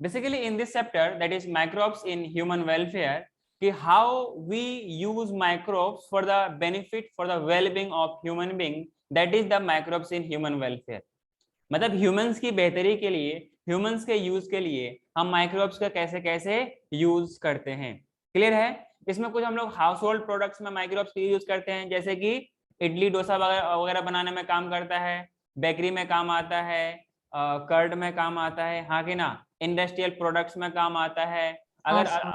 Basically in this chapter that is microbes in human welfare कि how we use microbes for the benefit for the wellbeing of human being, that is the microbes in human welfare. मतलब humans की बेहतरी के लिए, humans के use के लिए हम माइक्रोब्स का कैसे कैसे यूज करते हैं। क्लियर है? इसमें कुछ हम लोग हाउस होल्ड प्रोडक्ट्स में माइक्रोब्स की यूज करते हैं, जैसे कि इडली डोसा वगैरह बनाने में काम करता है, बेकरी में काम आता है, कर्ड में काम आता है, हाँ कि ना, इंडस्ट्रियल प्रोडक्ट्स में काम आता है। हाँ अगर सर।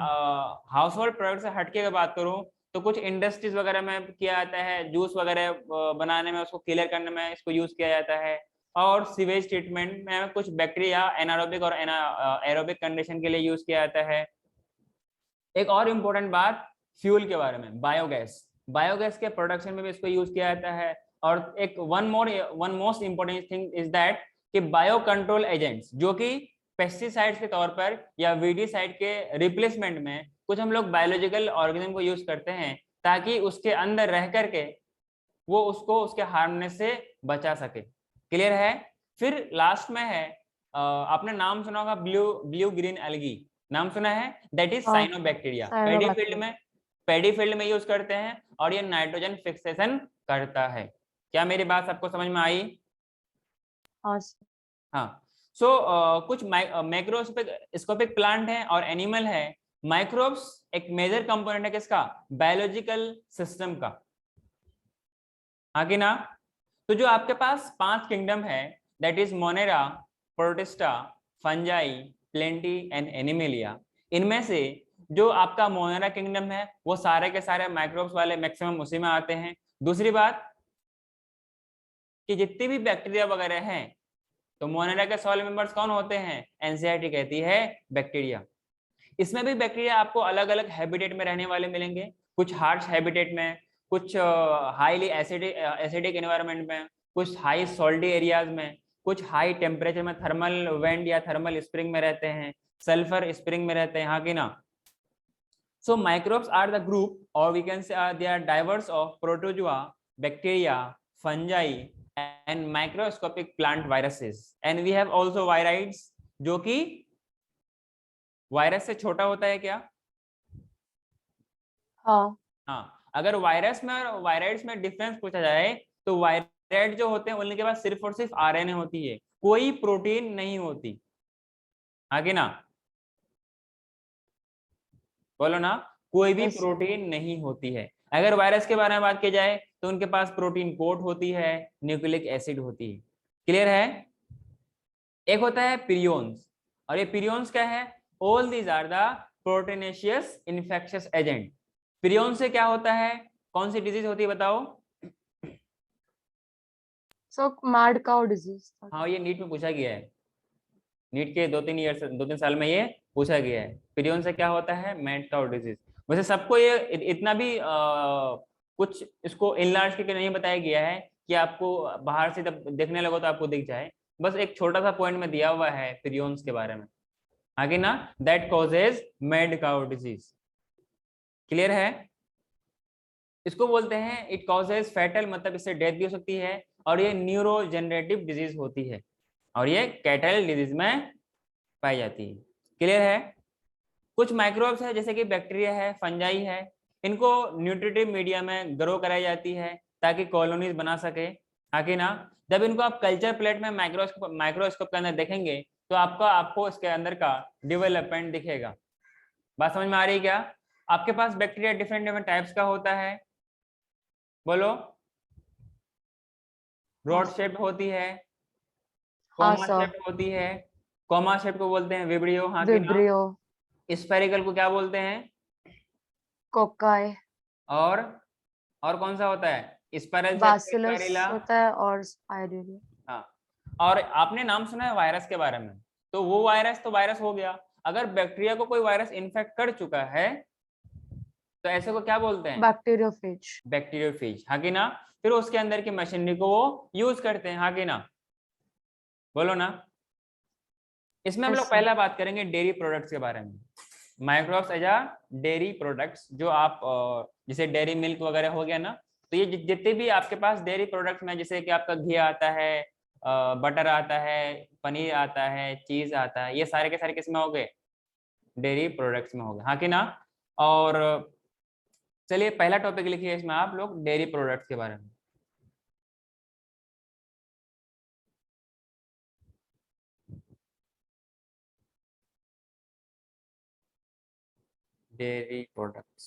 हाउस होल्ड प्रोडक्ट से हटके की बात करूं तो कुछ इंडस्ट्रीज वगैरह में किया जाता है, जूस वगैरह बनाने में, उसको क्लियर करने में इसको यूज किया जाता है। और सीवेज ट्रीटमेंट में कुछ बैक्टीरिया एनारोबिक और एरोबिक कंडीशन के लिए यूज किया जाता है। एक और इम्पोर्टेंट बात फ्यूल के बारे में, बायोगैस। बायोगैस के प्रोडक्शन में भी इसको यूज किया जाता है। और एक one most important thing is that कि बायो कंट्रोल एजेंट्स, जो कि पेस्टिसाइड्स के तौर पर या वीडीसाइड के रिप्लेसमेंट में कुछ हम लोग बायोलॉजिकल ऑर्गेनिज्म को यूज करते हैं ताकि उसके अंदर रह करके वो उसको उसके हार्मनेस से बचा सके। क्लियर है? फिर लास्ट में है आपने नाम सुना होगा ब्लू ब्लू ग्रीन एल्गी, नाम सुना है? दैट इज हाँ साइनोबैक्टीरिया। साइनोबैक्टीरिया। पेडी फील्ड में यूज करते हैं और ये नाइट्रोजन फिक्सेशन करता है। क्या मेरी बात सबको समझ में आई? हाँ सर। हाँ। सो कुछ मैक्रोस्कोपिक प्लांट है और एनिमल है। माइक्रोब्स एक मेजर कंपोनेंट है किसका? बायोलॉजिकल सिस्टम का, हाँ कि ना? तो जो आपके पास 5 किंगडम है, that is Monera, protista, fungi, plenty and animalia. इनमें से जो आपका मोनेरा किंगडम है वो सारे के सारे माइक्रोब्स वाले मैक्सिमम उसी में आते हैं। दूसरी बात कि जितनी भी बैक्टीरिया वगैरह हैं, तो मोनेरा के सॉइल मेंबर्स कौन होते हैं? एनसीईआरटी कहती है बैक्टीरिया। इसमें भी बैक्टीरिया आपको अलग अलग हैबिटेट में रहने वाले मिलेंगे, कुछ हार्श हैबिटेट में, कुछ हाईली एसिडिक एनवायरनमेंट में, कुछ हाई सॉल्टी एरियाज में, कुछ हाई टेम्परेचर में थर्मल वेंट या थर्मल स्प्रिंग में रहते हैं, सल्फर स्प्रिंग में रहते हैं, हाँ कि ना? So microbes are the group और we can say they are diverse of protozoa, bacteria, fungi and microscopic plant viruses. And we have also viroids, जो कि वायरस से छोटा होता है क्या? हाँ हाँ। अगर वायरस में और वायराइड्स में डिफरेंस पूछा जाए तो वायराइड जो होते हैं उनके पास सिर्फ और सिर्फ आरएनए होती है, कोई प्रोटीन नहीं होती, आगे ना, बोलो ना, कोई भी यस। प्रोटीन नहीं होती है। अगर वायरस के बारे में बात की जाए तो उनके पास प्रोटीन कोट होती है, न्यूक्लिक एसिड होती है। क्लियर है? एक होता है पिरियंस, और ये पिरियंस क्या है? All these are the proteinaceous infectious agent. Prions से क्या होता है? कौन सी डिजीज होती है बताओ? So mad cow disease. हाँ, ये नीट में पूछा गया है। नीट के 2-3 साल में ये पूछा गया है। पिरियन से क्या होता है? Mad cow disease. वैसे सबको ये इतना भी कुछ इसको इनलार्ज करके नहीं बताया गया है कि आपको बाहर से जब देखने लगो तो आपको दिख जाए। बस एक छोटा सा पॉइंट में दिया हुआ है पिरियंस के बारे में, आगे ना, that causes mad cow disease. Clear है? इसको बोलते हैं इट कॉजेज फैटल, मतलब इससे डेथ भी हो सकती है, और ये न्यूरोजेनरेटिव डिजीज होती है, और ये कैटल डिजीज में पाई जाती है। क्लियर है? कुछ माइक्रोब्स है जैसे कि बैक्टीरिया है, फंजाई है, इनको न्यूट्रिटिव मीडिया में ग्रो कराई जाती है ताकि कॉलोनीज बना सके, आगे ना। जब इनको आप कल्चर प्लेट में माइक्रोस्कोप के अंदर देखेंगे तो आपको इसके अंदर का डेवलपमेंट दिखेगा। बात समझ में आ रही है क्या? आपके पास बैक्टीरिया डिफरेंट डिफरेंट टाइप्स का होता है, बोलो। हाँ रॉड शेप होती है, हाँ कॉमा सर। शेप होती है, कॉमा शेप को बोलते हैं विब्रियो, हाँ कि ना। विब्रियो। स्फेरिकल को क्या बोलते हैं? कोकाई। और और कौन सा होता है? स्पाइरल शेप का बैसिलस स्पाइरेला। होता है और स्पाइरेलिया। हाँ। और आपने नाम सुना है वायरस के बारे में, तो वो वायरस तो वायरस हो गया। अगर बैक्टीरिया को कोई वायरस इन्फेक्ट कर चुका है तो ऐसे को क्या बोलते हैं? बैक्टीरियोफेज। बैक्टीरियोफेज, हाँ कि ना। फिर उसके अंदर की मशीनरी को वो यूज करते हैं, हाँ कि ना, बोलो ना। इसमें हम यस लोग सर। पहला बात करेंगे डेयरी प्रोडक्ट्स के बारे में। Microbes as a dairy products, जो आप जैसे डेयरी मिल्क वगैरह हो गया ना, तो ये जितने भी आपके पास डेयरी प्रोडक्ट्स में, जैसे कि आपका घी आता है, बटर आता है, पनीर आता है, चीज आता है, ये सारे के सारे किस में हो गए? डेयरी प्रोडक्ट्स में हो गए, हाँ कि ना। और चलिए पहला टॉपिक लिखिए इसमें आप लोग डेयरी प्रोडक्ट्स के बारे में। डेयरी प्रोडक्ट्स,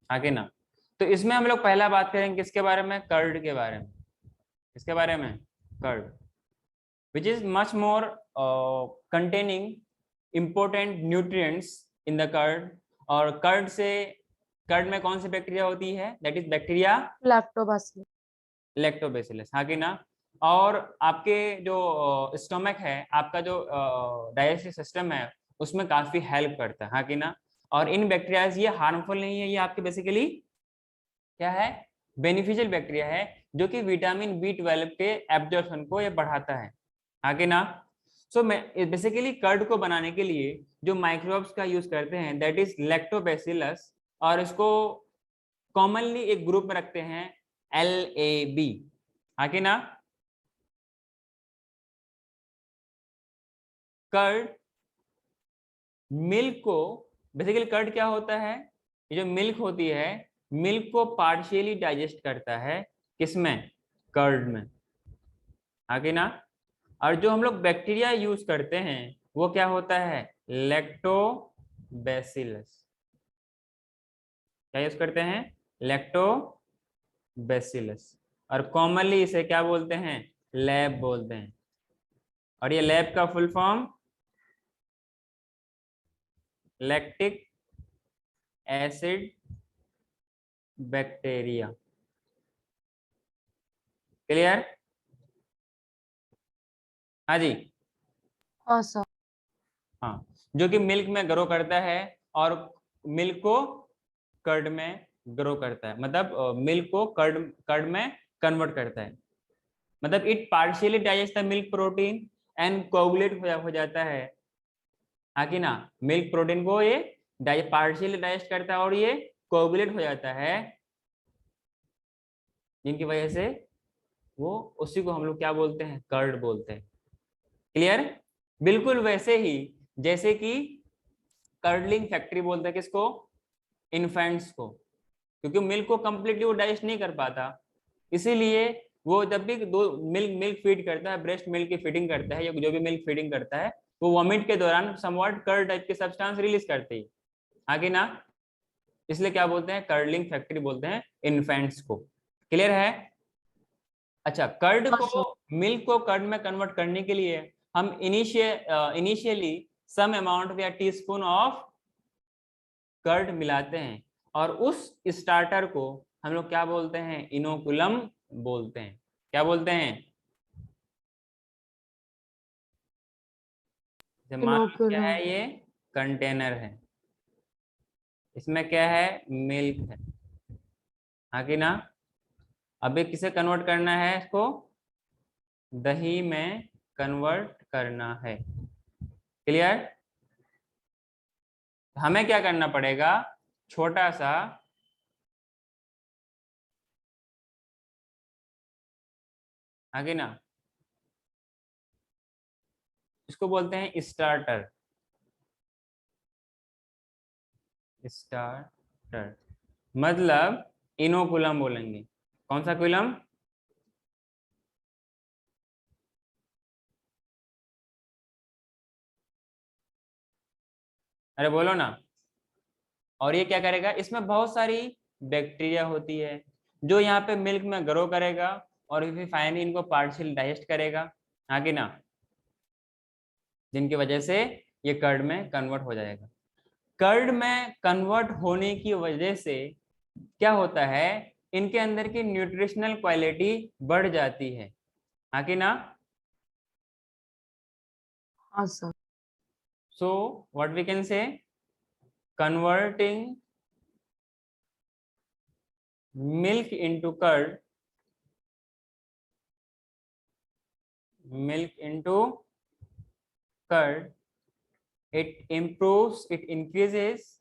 हाँ कि ना। तो इसमें हम लोग पहला बात करेंगे किसके बारे में? कर्ड के बारे में। किसके बारे में? Curd, which is much more containing important nutrients in the curd। और कर्ड से, कर्ड में कौन सी बैक्टीरिया होती है? That is bacteria lactobacillus. Lactobacillus, हाँ कि ना। और आपके जो स्टोमक है, आपका जो डाइजेस्टिव सिस्टम है, उसमें काफी हेल्प करता है, हाँ कि ना। और इन बैक्टीरियाज ये हार्मफुल नहीं है, ये आपके बेसिकली क्या है? बेनिफिशियल बैक्टीरिया है, जो कि विटामिन B12 के एब्जॉर्प्शन को ये बढ़ाता है, हाँ कि ना। सो मैं बेसिकली कर्ड को बनाने के लिए जो माइक्रोब्स का यूज करते हैं दैट इज लैक्टोबैसिलस, और इसको कॉमनली एक ग्रुप में रखते हैं LAB, हाँ कि ना। कर्ड मिल्क को, बेसिकली कर्ड क्या होता है? ये जो मिल्क होती है, मिल्क को पार्शियली डाइजेस्ट करता है, किसमें? कर्ड में, हाँ कि ना। और जो हम लोग बैक्टीरिया यूज करते हैं वो क्या होता है? लैक्टोबैसिलस। क्या यूज करते हैं? लैक्टोबैसिलस। और कॉमनली इसे क्या बोलते हैं? लैब बोलते हैं। और ये लैब का full form lactic acid bacteria. Clear? हाँ जी, हाँ सर। हाँ, जो कि मिल्क में ग्रो करता है और मिल्क को कर्ड में ग्रो करता है, मतलब मिल्क को कर्ड कर्ड में कन्वर्ट करता है। मतलब it partially digest the milk protein and coagulate हो जाता है, हाँ कि ना। मिल्क प्रोटीन को ये पार्शियली डाइजेस्ट करता है और ये कोगुलेट हो जाता है, जिनकी वजह से वो, उसी को हम लोग क्या बोलते हैं? कर्ड बोलते हैं। क्लियर? बिल्कुल वैसे ही जैसे कि कर्डलिंग फैक्ट्री बोलते हैं किसको? इन्फेंट्स को, क्योंकि मिल्क को कंप्लीटली वो डाइजेस्ट नहीं कर पाता, इसीलिए वो जब भी दो मिल्क मिल्क फीड करता है, ब्रेस्ट मिल्क की फीडिंग करता है या जो भी मिल्क फीडिंग करता है, वो वॉमिट के दौरान समवॉट कर्ड टाइप के सब्सटेंस रिलीज करते ही, आगे ना। इसलिए क्या बोलते हैं? कर्डलिंग फैक्ट्री बोलते हैं इन्फेंट्स को। क्लियर है? अच्छा, कर्ड हाँ को, सर। मिल्क को कर्ड में कन्वर्ट करने के लिए हम इनिशियली सम अमाउंट या टीस्पून ऑफ कर्ड मिलाते हैं, और उस स्टार्टर को हम लोग क्या बोलते हैं? इनोकुलम बोलते हैं। क्या बोलते हैं? जैसे मान लो क्या इनोकुलम। है, ये कंटेनर है, इसमें क्या है? मिल्क है, हाँ कि ना। अभी किसे कन्वर्ट करना है? इसको दही में कन्वर्ट करना है। क्लियर? हमें क्या करना पड़ेगा? छोटा सा, हाँ कि ना, इसको बोलते हैं स्टार्टर। स्टार्टर मतलब इनोकुलम बोलेंगे। कौन सा कुलम? अरे बोलो ना। और ये क्या करेगा? इसमें बहुत सारी बैक्टीरिया होती है जो यहाँ पे मिल्क में ग्रो करेगा और फिर फाइनली इनको पार्शियल डाइजेस्ट करेगा, हाँ कि ना, जिनकी वजह से ये कर्ड में कन्वर्ट हो जाएगा। कर्ड में कन्वर्ट होने की वजह से क्या होता है? इनके अंदर की न्यूट्रिशनल क्वालिटी बढ़ जाती है, हाँ कि ना। हाँ sir. So what we can say, converting milk into curd, milk into curd, it improves, it increases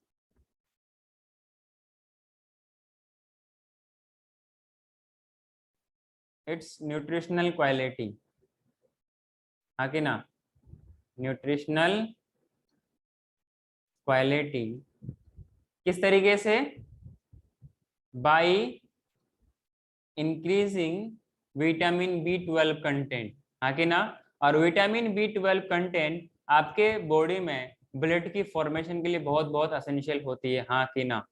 it's nutritional quality, हाँ कि ना, न्यूट्रिशनल क्वालिटी किस तरीके से, by increasing vitamin B12 content, हाँ कि ना। और विटामिन B12 कंटेंट आपके बॉडी में ब्लड की फॉर्मेशन के लिए बहुत बहुत एसेंशियल होती है, हाँ कि ना।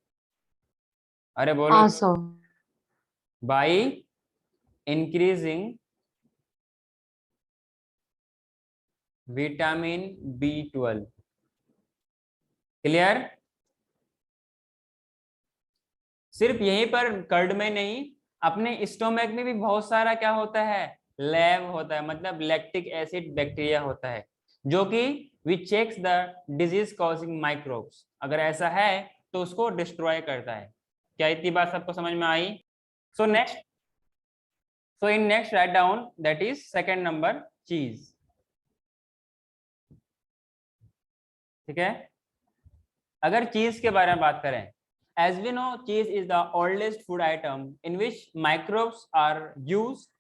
अरे बोलो, हाँ sir. By increasing vitamin B12, clear. सिर्फ यहीं पर कर्ड में नहीं, अपने स्टोमक में भी बहुत सारा क्या होता है, लैब होता है, मतलब लैक्टिक एसिड बैक्टीरिया होता है, जो कि which checks the disease causing microbes, अगर ऐसा है तो उसको डिस्ट्रॉय करता है। क्या इतनी बात सबको समझ में आई? So next, so in next write down that is second number, cheese. ठीक है, अगर चीज के बारे में बात करें, as we know cheese is the oldest food item in which microbes are used,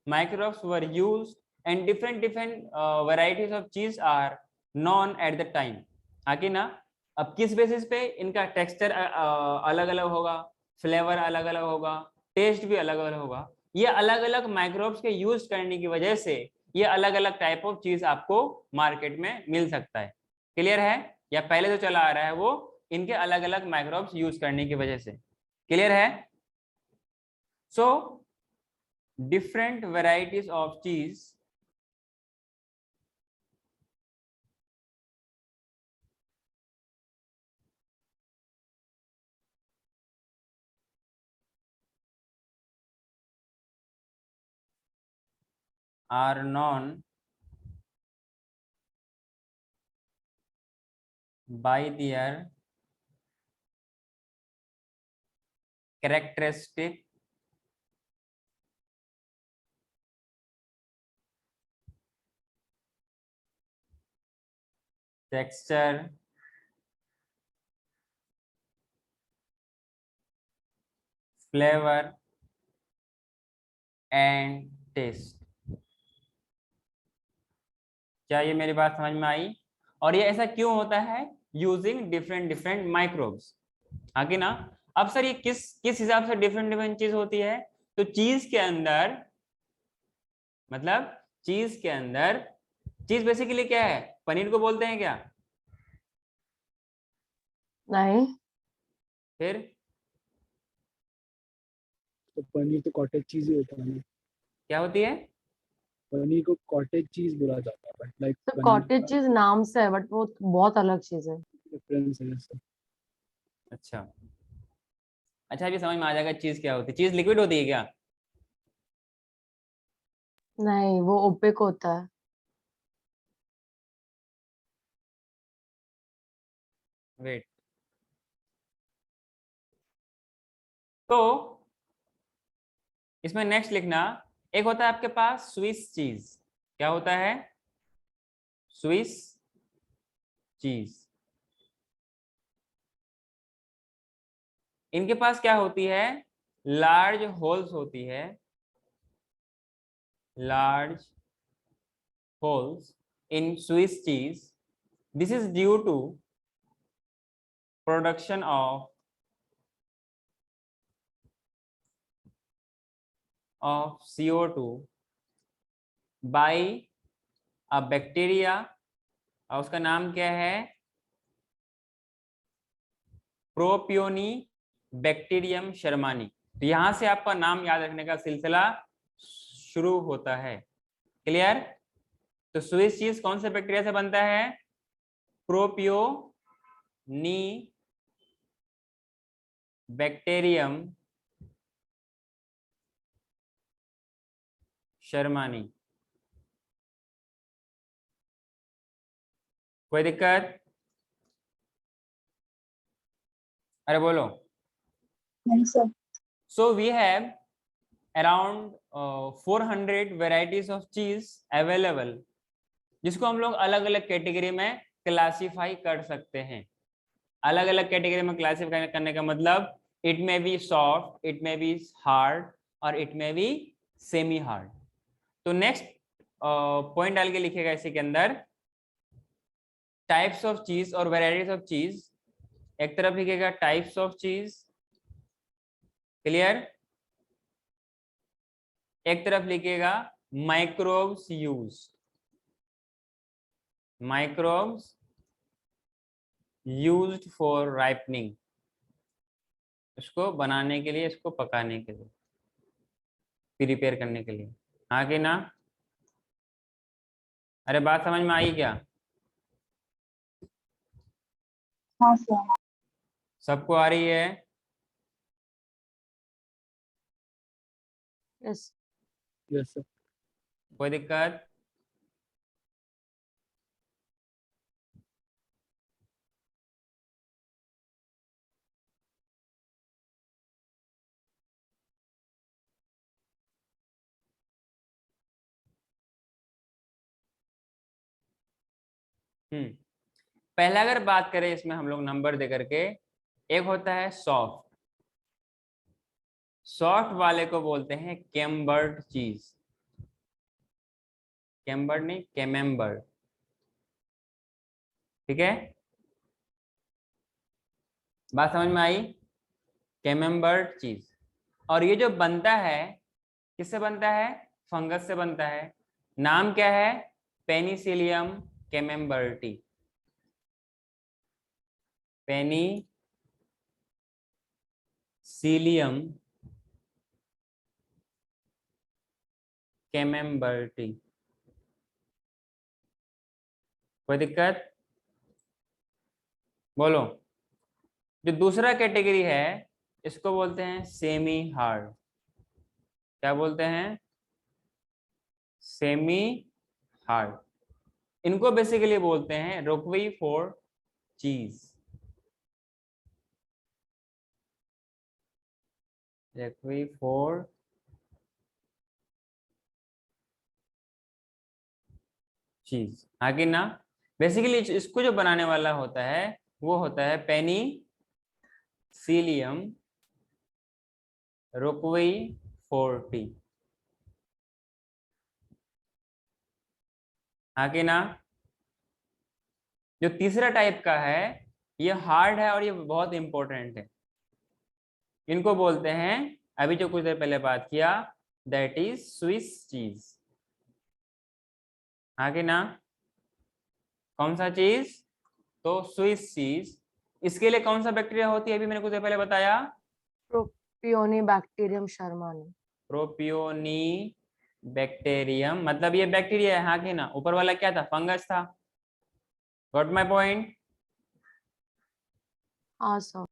microbes were used and different varieties of cheese are known at the time, हाँ कि ना। अब किस बेसिस पे इनका टेक्सचर अलग अलग होगा, फ्लेवर अलग अलग होगा, टेस्ट भी अलग अलग होगा, ये अलग अलग माइक्रोब्स के यूज करने की वजह से ये अलग अलग टाइप ऑफ चीज आपको मार्केट में मिल सकता है, क्लियर है। या पहले जो चला आ रहा है वो इनके अलग अलग माइक्रोब्स यूज करने की वजह से, क्लियर है। सो डिफरेंट वेराइटीज ऑफ चीज are known by their characteristic texture, flavor and taste। क्या ये मेरी बात समझ में आई? और ये ऐसा क्यों होता है? यूजिंग डिफरेंट डिफरेंट माइक्रोब्स, हाँ कि ना। अब सर ये किस किस हिसाब से डिफरेंट डिफरेंट चीज होती है? तो चीज के अंदर, मतलब चीज के अंदर, चीज बेसिकली क्या है, पनीर को बोलते हैं क्या? नहीं। फिर तो पनीर तो कॉटेज चीज ही होता है ना। क्या होती है? पनीर को कॉटेज चीज बोला जाता है, बट लाइक तो पनीर कॉटेज का चीज नाम से है बट वो बहुत अलग चीज है। डिफरेंस है जैसे। अच्छा, अच्छा अभी समझ में आ जाएगा चीज क्या होती है। चीज लिक्विड होती है क्या? नहीं, वो ओपेक होता है। वेट, तो इसमें नेक्स्ट लिखना, एक होता है आपके पास स्विस चीज। क्या होता है? Swiss cheese. इनके पास क्या होती है? लार्ज होल्स होती है, large holes in Swiss cheese. This is due to production of CO2 by a bacteria, और उसका नाम क्या है? Propionibacterium shermanii. तो यहां से आपका नाम याद रखने का सिलसिला शुरू होता है, क्लियर। तो स्विस चीज कौन से बैक्टीरिया से बनता है? Propionibacterium shermanii. कोई दिक्कत? अरे बोलो। नहीं sir. So we have around 400 varieties of cheese available, जिसको हम लोग अलग अलग कैटेगरी में क्लासिफाई कर सकते हैं। अलग अलग कैटेगरी में क्लासिफाई करने का मतलब, it may be soft, it may be hard और it may be semi hard. तो नेक्स्ट पॉइंट डाल के लिखेगा इसी के अंदर, टाइप्स ऑफ चीज और वेराइटीज ऑफ चीज। एक तरफ लिखेगा टाइप्स ऑफ चीज, क्लियर, एक तरफ लिखेगा microbes use, microbes used for ripening, इसको बनाने के लिए, इसको पकाने के लिए, प्रिपेयर करने के लिए। हाँ कि ना? अरे बात समझ में आई क्या? हाँ सर। सबको आ रही है? यस। Yes sir. कोई दिक्कत? पहला अगर बात करें इसमें हम लोग नंबर दे करके, एक होता है सॉफ्ट, सॉफ्ट वाले को बोलते हैं कैम्बर्ड चीज, कैम्बर्ड नहीं, कैमेम्बर्ड, ठीक है? बात समझ में आई? कैमेम्बर्ड चीज। और ये जो बनता है किससे बनता है? फंगस से बनता है। नाम क्या है? Penicillium camemberti, penicillium camemberti. कोई दिक्कत? बोलो। जो दूसरा कैटेगरी है इसको बोलते हैं सेमी हार्ड। क्या बोलते हैं? Semi hard. इनको बेसिकली बोलते हैं रोकवी फॉर चीज, रोकवी फॉर चीज, हाँ कि ना? बेसिकली इसको जो बनाने वाला होता है वो होता है पेनिसिलियम रोकवी फोर्टी, हाँ कि ना? जो तीसरा टाइप का है ये हार्ड है और ये बहुत इंपॉर्टेंट है। इनको बोलते हैं, अभी जो कुछ देर पहले बात किया, दैट इज स्विस चीज, हाँ कि ना? कौन सा चीज? तो स्विस चीज। इसके लिए कौन सा बैक्टीरिया होती है, अभी मैंने कुछ देर पहले बताया, प्रोपियोनी बैक्टीरियम शर्मानी। प्रोपियोनी बैक्टीरियम, मतलब ये बैक्टीरिया है, हाँ कि ना? ऊपर वाला क्या था? फंगस था। Got my point? हाँ sir.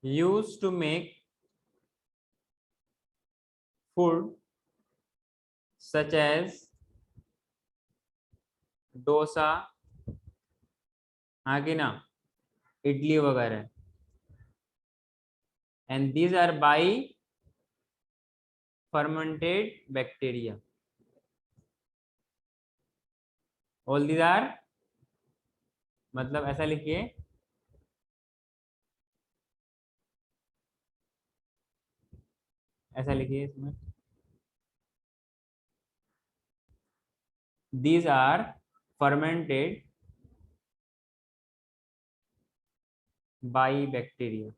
Use to make food such as dosa, हाँ कि ना? इडली वगैरह। And these are by fermented bacteria, all these are, मतलब ऐसा लिखिए, ऐसा लिखिए इसमें, these are fermented by bacteria,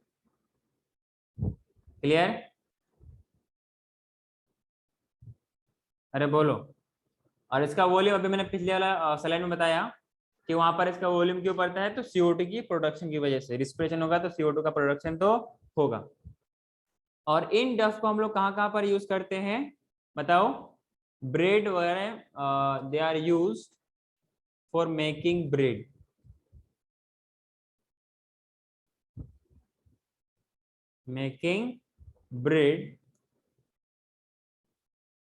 clear? अरे बोलो। और इसका वॉल्यूम अभी मैंने पिछले वाला स्लाइड में बताया कि वहां पर इसका वॉल्यूम क्यों बढ़ता है, तो CO2 की प्रोडक्शन की वजह से, रिस्पिरेशन होगा तो CO2 का प्रोडक्शन तो होगा। और इन डस्ट को हम लोग कहाँ कहाँ पर यूज करते हैं बताओ? ब्रेड वगैरह, they are used for making bread, making bread,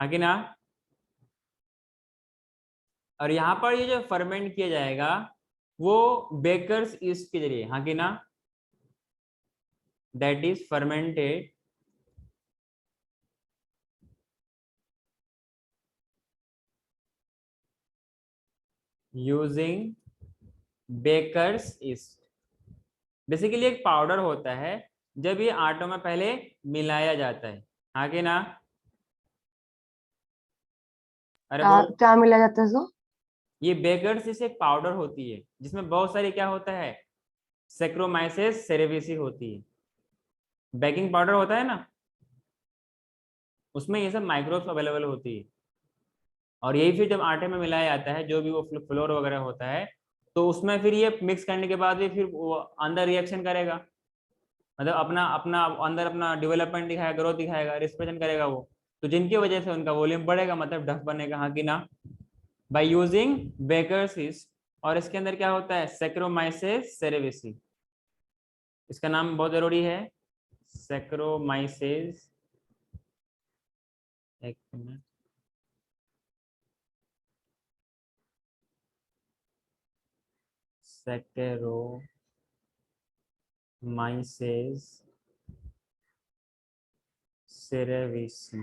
हाँ कि ना? और यहाँ पर ये जो फर्मेंट किया जाएगा वो बेकर्स ईस्ट के जरिए, हाँ कि ना? That is fermented using baker's yeast, basically एक पाउडर होता है जब ये आटों में पहले मिलाया जाता है, हाँ कि ना? अरे क्या बोलो। क्या मिला जाता है सो? ये बेकर्स एक पाउडर होती है जिसमें बहुत सारी क्या होता है, सैक्रोमाइसेस सेरेविसी होती है। बेकिंग पाउडर होता है ना, उसमें ये सब माइक्रोब्स अवेलेबल होती है। और यही फिर जब आटे में मिलाया जाता है, जो भी वो फ्लोर वगैरह होता है, तो उसमें फिर ये मिक्स करने के बाद भी फिर वो अंदर रिएक्शन करेगा, मतलब अपना अपना अंदर अपना डेवलपमेंट दिखाएगा, ग्रोथ दिखाएगा, रिस्पिरेशन करेगा वो। तो जिनकी वजह से उनका वॉल्यूम बढ़ेगा, मतलब ढक बनेगा, हाँ कि ना? By using baker's yeast. और इसके अंदर क्या होता है, सैक्रोमाइसेस सेरेविसी, इसका नाम बहुत जरूरी है, सैक्रोमाइसेस। एक मिनट, सैक्रोमाइसेस सेरेविसी।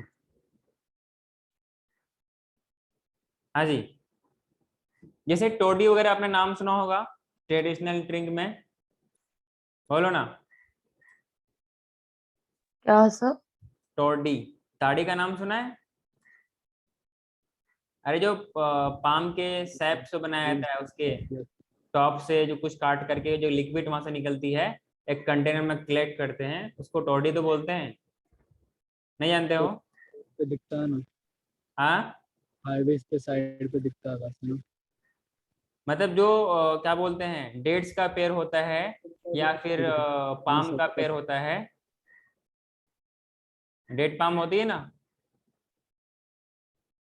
हाँ जी, जैसे टोडी वगैरह आपने नाम सुना होगा ट्रेडिशनल ड्रिंक में, बोलो ना। क्या सर? टोडी, ताड़ी का नाम सुना है? अरे जो पाम के सैप से बनाया जाता है, उसके टॉप से जो कुछ काट करके जो लिक्विड वहां से निकलती है, एक कंटेनर में कलेक्ट करते हैं, उसको टोडी तो बोलते हैं, नहीं जानते हो? पे दिखता है ना, हाँ, हाईवे पे साइड पे दिखता है बस ना। मतलब जो क्या बोलते हैं, डेट्स का पेड़ होता है या फिर हाँ पाम सर, का पेड़ होता है, डेट पाम होती है ना,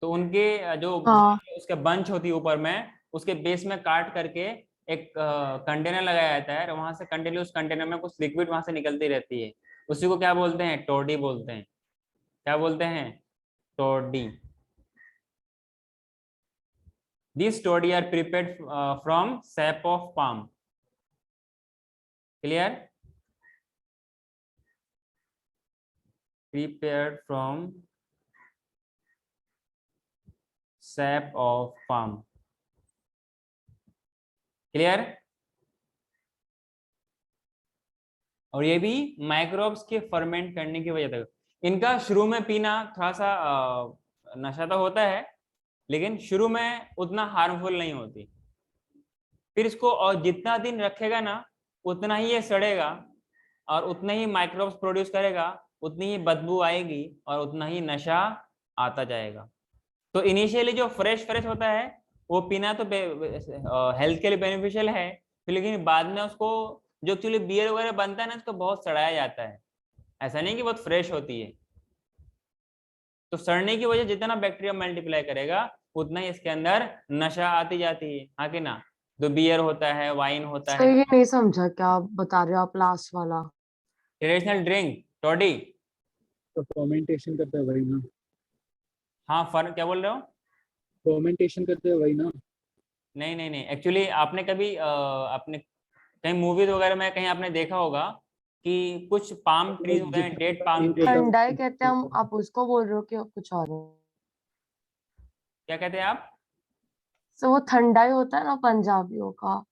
तो उनके जो हाँ। उसके बंच होती है ऊपर में, उसके बेस में काट करके एक कंटेनर लगाया जाता है, और वहां से कंटिन्यू उस कंटेनर में कुछ लिक्विड वहां से निकलती रहती है, उसी को क्या बोलते हैं, टोडी बोलते हैं। क्या बोलते हैं, toddy. This toddy are prepared from sap of palm. Clear? Prepared from sap of palm. Clear? और ये भी माइक्रोब्स के फर्मेंट करने की वजह से, इनका शुरू में पीना थोड़ा सा नशा तो होता है, लेकिन शुरू में उतना हार्मफुल नहीं होती। फिर इसको और जितना दिन रखेगा ना, उतना ही ये सड़ेगा, और उतना ही माइक्रोब्स प्रोड्यूस करेगा, उतनी ही बदबू आएगी, और उतना ही नशा आता जाएगा। तो इनिशियली जो फ्रेश फ्रेश होता है वो पीना तो हेल्थ के लिए बेनिफिशियल है, फिर लेकिन बाद में उसको, जो एक्चुअली बियर वगैरह बनता है ना, उसको बहुत सड़ाया जाता है, ऐसा नहीं कि बहुत फ्रेश होती है। तो सड़ने की वजह जितना बैक्टीरिया मल्टीप्लाई करेगा, उतना ही इसके अंदर नशा आती जाती है, हाँ कि ना? तो बियर होता है, वाइन होता सर है, ये नहीं समझा क्या बता रहे हो आप लास्ट वाला? Traditional drink toddy. तो फर्मेंटेशन करते हैं वही ना, हाँ, फर्क क्या बोल रहे हो? फर्मेंटेशन करते हैं वही ना। नहीं नहीं नहीं, एक्चुअली आपने कभी आपने कहीं मूवीज वगैरह में कहीं आपने देखा होगा कि कुछ पाम ट्रीज होते हैं, डेट जितना पाम एज ट्री। होता है ठंडाई कहते हैं हम, आप उसको बोल रहे हो कि कुछ और? क्या कहते हैं आप? सो वो ठंडाई होता है ना पंजाबियों का,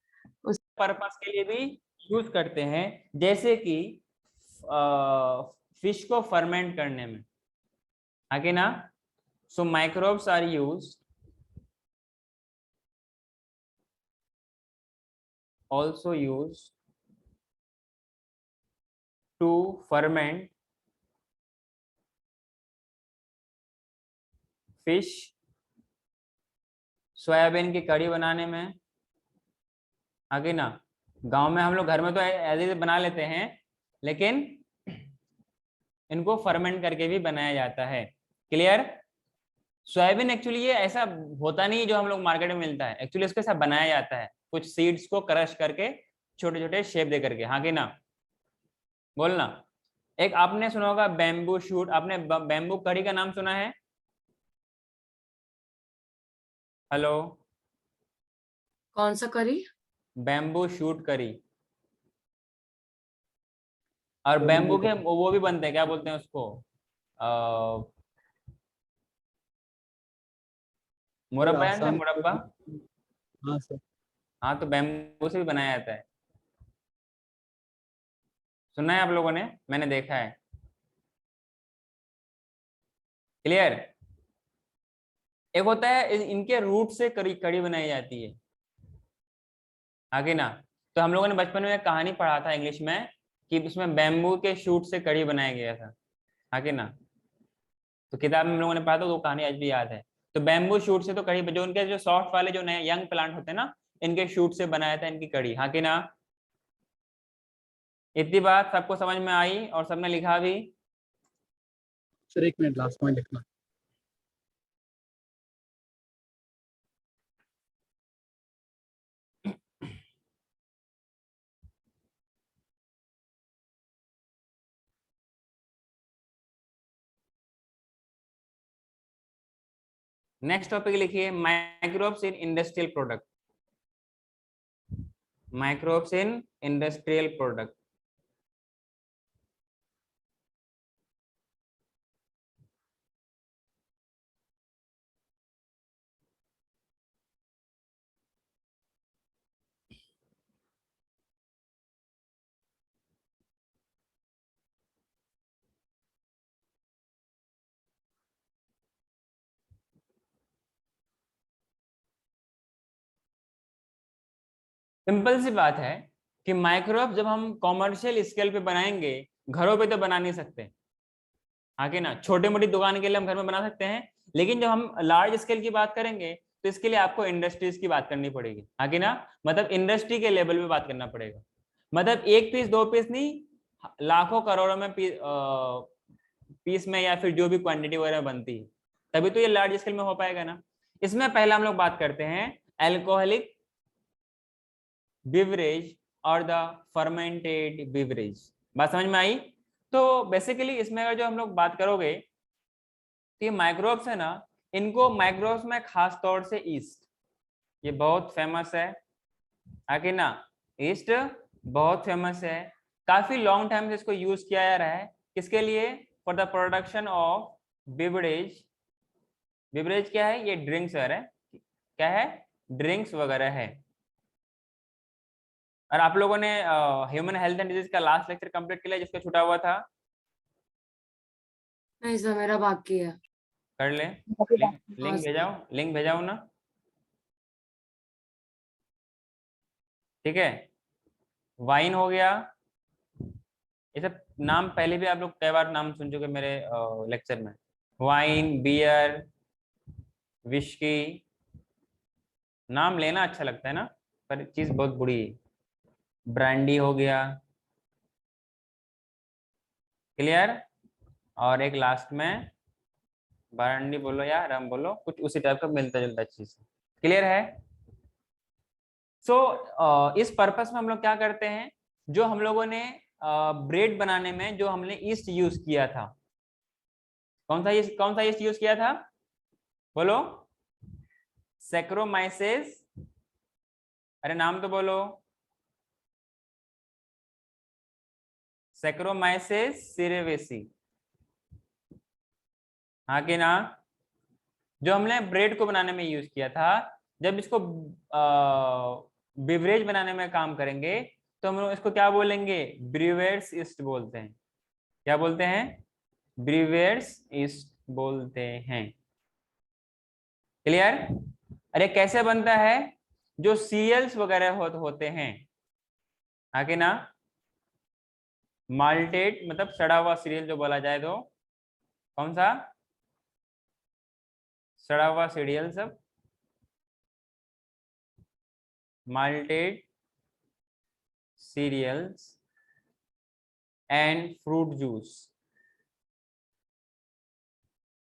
उस। पर्पस के लिए भी यूज करते हैं, जैसे कि फिश को फर्मेंट करने में, आगे ना? So microbes are use also used to ferment fish, soybean की कढ़ी बनाने में, आगे ना? गांव में हम लोग घर में तो एज इट बना लेते हैं, लेकिन इनको फर्मेंट करके भी बनाया जाता है। क्लियर? सोयाबीन एक्चुअली ये ऐसा होता नहीं जो हम लोग मार्केट में मिलता है, एक्चुअली इसको ऐसा बनाया जाता है, कुछ सीड्स को क्रश करके छोटे छोटे शेप दे करके, हाँ कि ना? बोलना। एक आपने सुना होगा बैम्बू शूट, आपने बैम्बू कढ़ी का नाम सुना है? हेलो? कौन सा करी? बैम्बू शूट करी। और बैम्बू बैम्बू के का। वो भी बनते हैं, क्या बोलते हैं उसको, सर मुरब्बा, जानते हैं आसाम मुरब्बा? हाँ सर। हाँ, तो बैम्बू से भी बनाया जाता है। सुना है आप लोगों ने, मैंने देखा है। क्लियर। एक होता है इनके रूट से कड़ी कड़ी बनाई जाती है, आगे ना। तो हम लोगों ने बचपन में एक कहानी पढ़ा था इंग्लिश में कि उसमें बैम्बू के शूट से कड़ी बनाया गया था, आगे ना। तो किताब में हम लोगों ने पढ़ा था, वो कहानी आज भी याद है। तो बैम्बू शूट से तो कड़ी, जो उनके जो सॉफ्ट वाले जो नए यंग प्लांट होते हैं ना, इनके शूट से बनाया था इनकी कड़ी, हाँ कि ना। इतनी बात सबको समझ में आई और सबने लिखा भी। सर 1 मिनट, लास्ट पॉइंट लिखना। नेक्स्ट टॉपिक लिखिए, microbes in industrial product. Microbes in industrial product. Simple सी बात है कि माइक्रोवेव जब हम कॉमर्शियल स्केल पे बनाएंगे, घरों पे तो बना नहीं सकते, आगे ना। छोटे मोटी दुकान के लिए हम घर में बना सकते हैं, लेकिन जब हम लार्ज स्केल की बात करेंगे तो इसके लिए आपको इंडस्ट्रीज की बात करनी पड़ेगी, आगे ना। मतलब इंडस्ट्री के लेवल पे बात करना पड़ेगा। मतलब 1 पीस 2 पीस नहीं, लाखों करोड़ों में पीस में, या फिर जो भी क्वांटिटी वगैरह बनती है, तभी तो ये लार्ज स्केल में हो पाएगा ना। इसमें पहला हम लोग बात करते हैं अल्कोहलिक बिवरेज और द फर्मेंटेड बिवरेज। बात समझ में आई। तो बेसिकली इसमें अगर जो हम लोग बात करोगे तो ये माइक्रोब्स है ना, इनको माइक्रोब्स में खास तौर से ईस्ट, ये बहुत फेमस है ना। ईस्ट बहुत फेमस है, काफी लॉन्ग टाइम से इसको यूज किया जा रहा है। किसके लिए? For the production of beverage. Beverage क्या है? ये ड्रिंक्स वगैरह है। क्या है? ड्रिंक्स वगैरह है। और आप लोगों ने ह्यूमन हेल्थ एंड डिजीज का लास्ट लेक्चर कंप्लीट किया जिसका छूटा हुआ था? नहीं सर, मेरा बाकी है। कर ले। लिंक हाँ लिंक सर। भेजाओ, लिंक भेजाओ ना। ठीक है। वाइन हो गया, ये सब नाम पहले भी आप लोग कई बार नाम सुन चुके मेरे लेक्चर में। वाइन, बियर, विस्की, नाम लेना अच्छा लगता है ना, पर चीज बहुत बुरी है। ब्रांडी हो गया। क्लियर। और एक लास्ट में ब्रांडी बोलो या रम बोलो, कुछ उसी टाइप का मिलता जुलता चीज। क्लियर है। सो इस पर्पस में हम लोग क्या करते हैं, जो हम लोगों ने ब्रेड बनाने में जो हमने ईस्ट यूज किया था, कौन सा ईस्ट यूज किया था? बोलो। सैक्रोमाइसेस। अरे नाम तो बोलो। सैक्रोमाइसेस सिरेवेसी, हाँ कि ना। जो हमने ब्रेड को बनाने में यूज किया था, जब इसको बिवरेज बनाने में काम करेंगे तो हम लोग इसको क्या बोलेंगे? ब्रीवेर्स ईस्ट बोलते हैं। क्या बोलते हैं? ब्रीवेर्स ईस्ट बोलते हैं। क्लियर। अरे कैसे बनता है? जो सीरियल्स वगैरह होते हैं, आगे ना। माल्टेड मतलब सड़ा हुआ सीरियल जो बोला जाए तो कौन सा? सड़ा हुआ सीरियल सब। Malted cereals and fruit juice.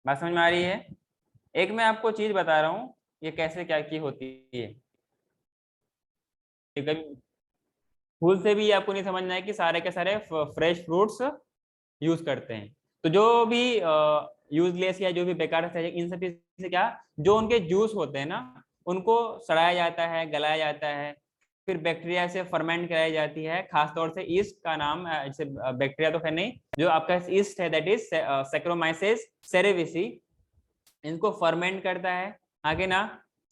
बात समझ में आ रही है? एक मैं आपको चीज बता रहा हूं, ये कैसे क्या की होती है। कभी भूल से भी आपको नहीं समझना है कि सारे के सारे फ्रेश फ्रूट्स यूज करते हैं। तो जो भी यूजलेस या जो भी बेकार है, इन सब चीज से क्या, जो उनके जूस होते हैं ना, उनको सड़ाया जाता है, गलाया जाता है, फिर बैक्टीरिया से फर्मेंट कराई जाती है। खासतौर से ईस्ट का नाम, जैसे बैक्टीरिया तो है नहीं, जो आपका ईस्ट है दैट इज सैक्रोमाइसेस सेरेविसी, इनको फर्मेंट करता है, आगे ना,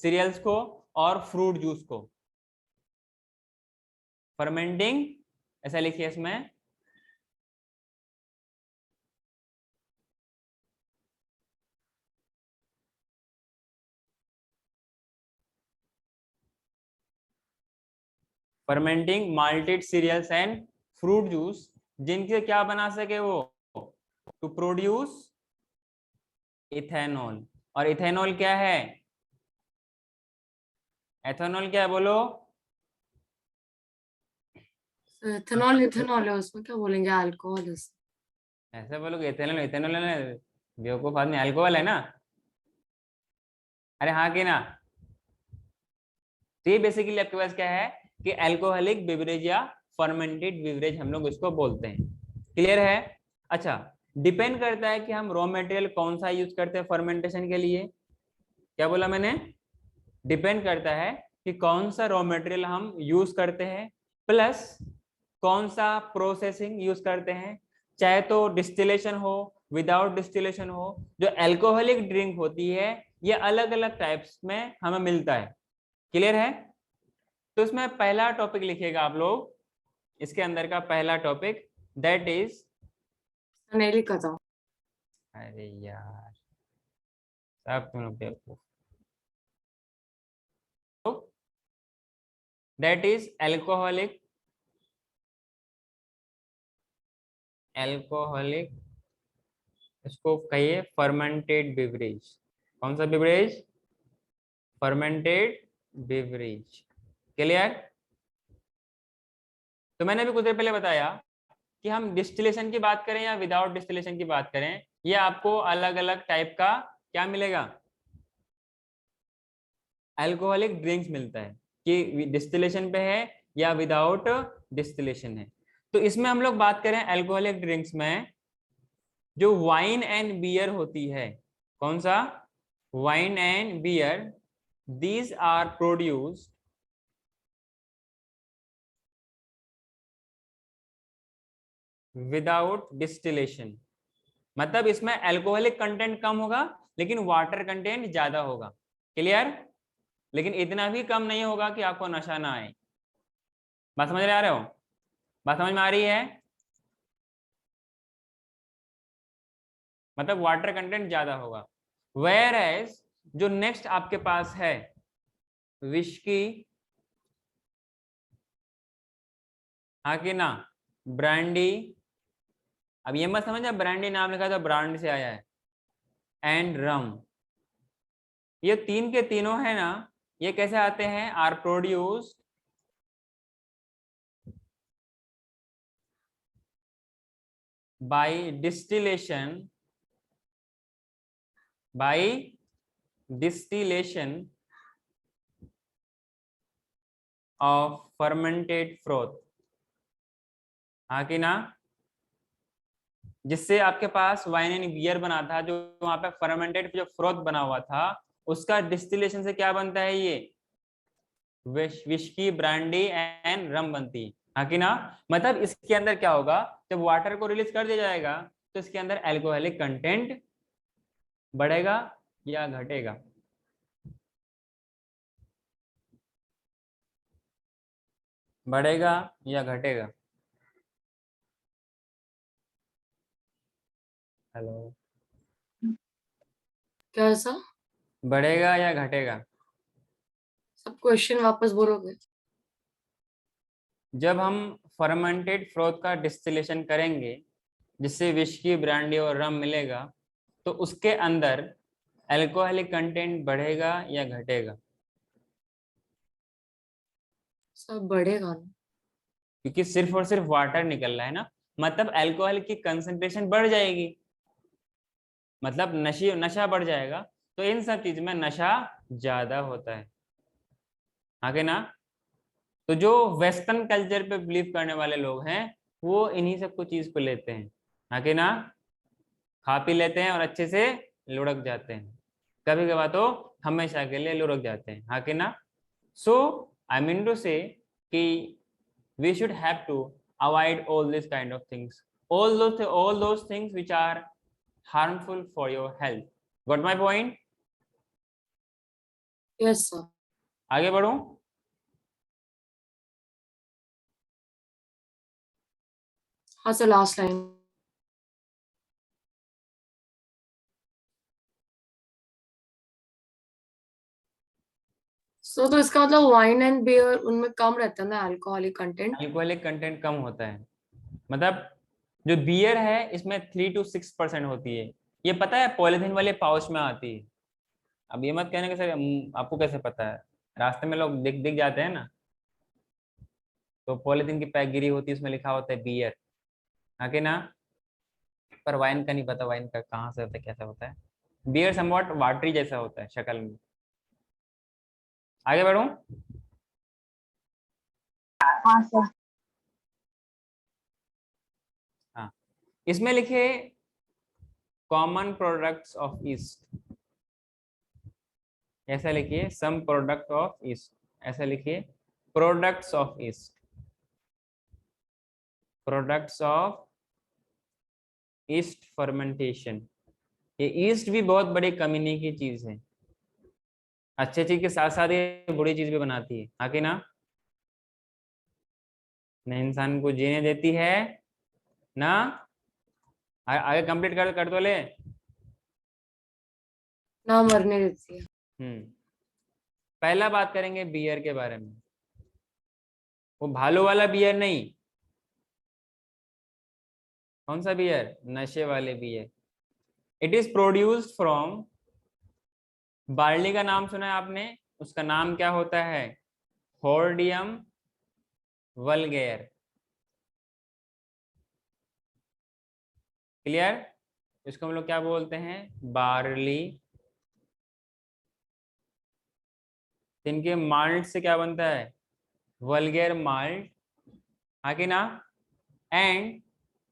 सीरियल्स को और फ्रूट जूस को। फर्मेंटिंग, ऐसा लिखिए इसमें, fermenting malted cereals and fruit juice, जिनसे क्या बना सके वो, टू प्रोड्यूस इथेनॉल। और इथेनॉल क्या है, एथेनॉल क्या है बोलो? इथेनॉल इथेनॉल है, उसमें क्या बोलेंगे, अल्कोहल है। ऐसे बोलोगे इथेनॉल, इथेनॉल है, बेवकूफ आदमी, अल्कोहल है ना। अरे हाँ कि ना। तो ये बेसिकली आपके पास क्या है कि अल्कोहलिक बेवरेज या फर्मेंटेड बेवरेज हम लोग इसको बोलते हैं। क्लियर है? अच्छा, डिपेंड करता है कि हम रॉ मटेरियल कौन सा यूज करते हैं फर्मेंटेशन के लिए। क्या बोला मैंने? डिपेंड करता है कि कौन सा रॉ मटेरियल हम यूज करते हैं, प्लस कौन सा प्रोसेसिंग यूज करते हैं। चाहे तो डिस्टिलेशन हो, विदाउट डिस्टिलेशन हो। जो अल्कोहलिक ड्रिंक होती है ये अलग अलग टाइप्स में हमें मिलता है। क्लियर है? तो इसमें पहला टॉपिक लिखिएगा आप लोग, इसके अंदर का पहला टॉपिक, दैट इज, नहीं लिखा था। अरे यार सब तुम लोग बेवकूफ। दैट इज अल्कोहलिक, अल्कोहलिक, इसको कहिए फर्मेंटेड बेवरेज। कौन सा बेवरेज? Fermented beverage. क्लियर? तो मैंने अभी कुछ देर पहले बताया कि हम डिस्टिलेशन की बात करें या विदाउट डिस्टिलेशन की बात करें, ये आपको अलग अलग टाइप का क्या मिलेगा, अल्कोहलिक ड्रिंक्स मिलता है, कि डिस्टिलेशन पे है या विदाउट डिस्टिलेशन है। तो इसमें हम लोग बात करें अल्कोहलिक ड्रिंक्स में, जो वाइन एंड बियर होती है। कौन सा? Wine and beer, these are produced without distillation. मतलब इसमें अल्कोहलिक कंटेंट कम होगा लेकिन वाटर कंटेंट ज्यादा होगा। क्लियर? लेकिन इतना भी कम नहीं होगा कि आपको नशा ना आए। बात समझ आ रहे हो? बात समझ में आ रही है? मतलब वाटर कंटेंट ज्यादा होगा। वेयर एज जो नेक्स्ट आपके पास है, विस्की, हाँ कि ना, ब्रांडी। अब ये मत समझना ब्रांडी नाम लिखा तो ब्रांड से आया है, एंड रम। ये तीन के तीनों है ना, ये कैसे आते हैं, are produced by distillation, by distillation of fermented froth. हाँ कि ना? जिससे आपके पास वाइन एंड बियर बना था, जो वहां पे फर्मेंटेड जो फ्रोथ बना हुआ था, उसका डिस्टिलेशन से क्या बनता है, ये विस्की, ब्रांडी एंड रम बनती है। हाँ कि ना? मतलब इसके अंदर क्या होगा, जब वाटर को रिलीज कर दिया जाएगा तो इसके अंदर अल्कोहलिक कंटेंट बढ़ेगा या घटेगा? बढ़ेगा या घटेगा? हेलो, क्या ऐसा? बढ़ेगा या घटेगा? सब क्वेश्चन वापस बोलोगे? जब हम फर्मेंटेड फ्रोथ का डिस्टिलेशन करेंगे, जिससे विस्की, ब्रांडी और रम मिलेगा, तो उसके अंदर अल्कोहलिक कंटेंट बढ़ेगा या घटेगा? सब बढ़ेगा ना। क्योंकि सिर्फ और सिर्फ वाटर निकल रहा है ना, मतलब अल्कोहल की कंसंट्रेशन बढ़ जाएगी, मतलब नशा बढ़ जाएगा। तो इन सब चीज में नशा ज्यादा होता है। आगे ना, तो जो वेस्टर्न कल्चर पे बिलीव करने वाले लोग हैं, वो इन्हीं सब कुछ चीज को लेते हैं। आगे ना, खा पी लेते हैं और अच्छे से लुढ़क जाते हैं, कभी कभार तो हमेशा के लिए लुढ़क जाते हैं। हाँ कि ना? सो आई मीन टू से कि we should have to avoid all this kind of things, all those things which are harmful for your health. Got my point? Yes sir. आगे बढ़ूं? हाँ सर, लास्ट लाइन। तो इसका मतलब वाइन एंड बियर उनमें कम रहता है ना अल्कोहलिक कंटेंट? अल्कोहलिक कंटेंट कम होता है, मतलब जो बियर है इसमें 3 to 6% होती है। ये पता है पॉलिथीन वाले पाउच में आती है। अब ये मत कहने कि सर आपको कैसे पता है, रास्ते में लोग दिख दिख जाते हैं ना, तो पॉलिथीन की पैक गिरी होती है, उसमें लिखा होता है बियर, हाँ कि ना। पर वाइन का नहीं पता, वाइन का कहाँ से होता है, कैसा होता है। बियर समवॉट वाटरी जैसा होता है शक्ल में। आगे बढ़ूं। हाँ सर। हाँ, इसमें लिखे कॉमन प्रोडक्ट्स ऑफ ईस्ट, ऐसा लिखिए सम प्रोडक्ट ऑफ ईस्ट, ऐसा लिखिए products of east, products of east fermentation. ये ईस्ट भी बहुत बड़ी कमीने की चीज है, अच्छे चीज के साथ साथ ये बुरी चीज भी बनाती है, हाँ कि ना। न इंसान को जीने देती है ना, आगे कंप्लीट कर दो ले। ना मरने देती है। पहला बात करेंगे बियर के बारे में, वो भालो वाला बियर नहीं। कौन सा बियर? नशे वाले beer. It is produced from, barley का नाम सुना है आपने, उसका नाम क्या होता है? होर्डियम वल्गेर। क्लियर? इसको हम लोग क्या बोलते हैं? बार्ली। इनके माल्ट से क्या बनता है? वल्गेर माल्ट, हाँ कि ना। एंड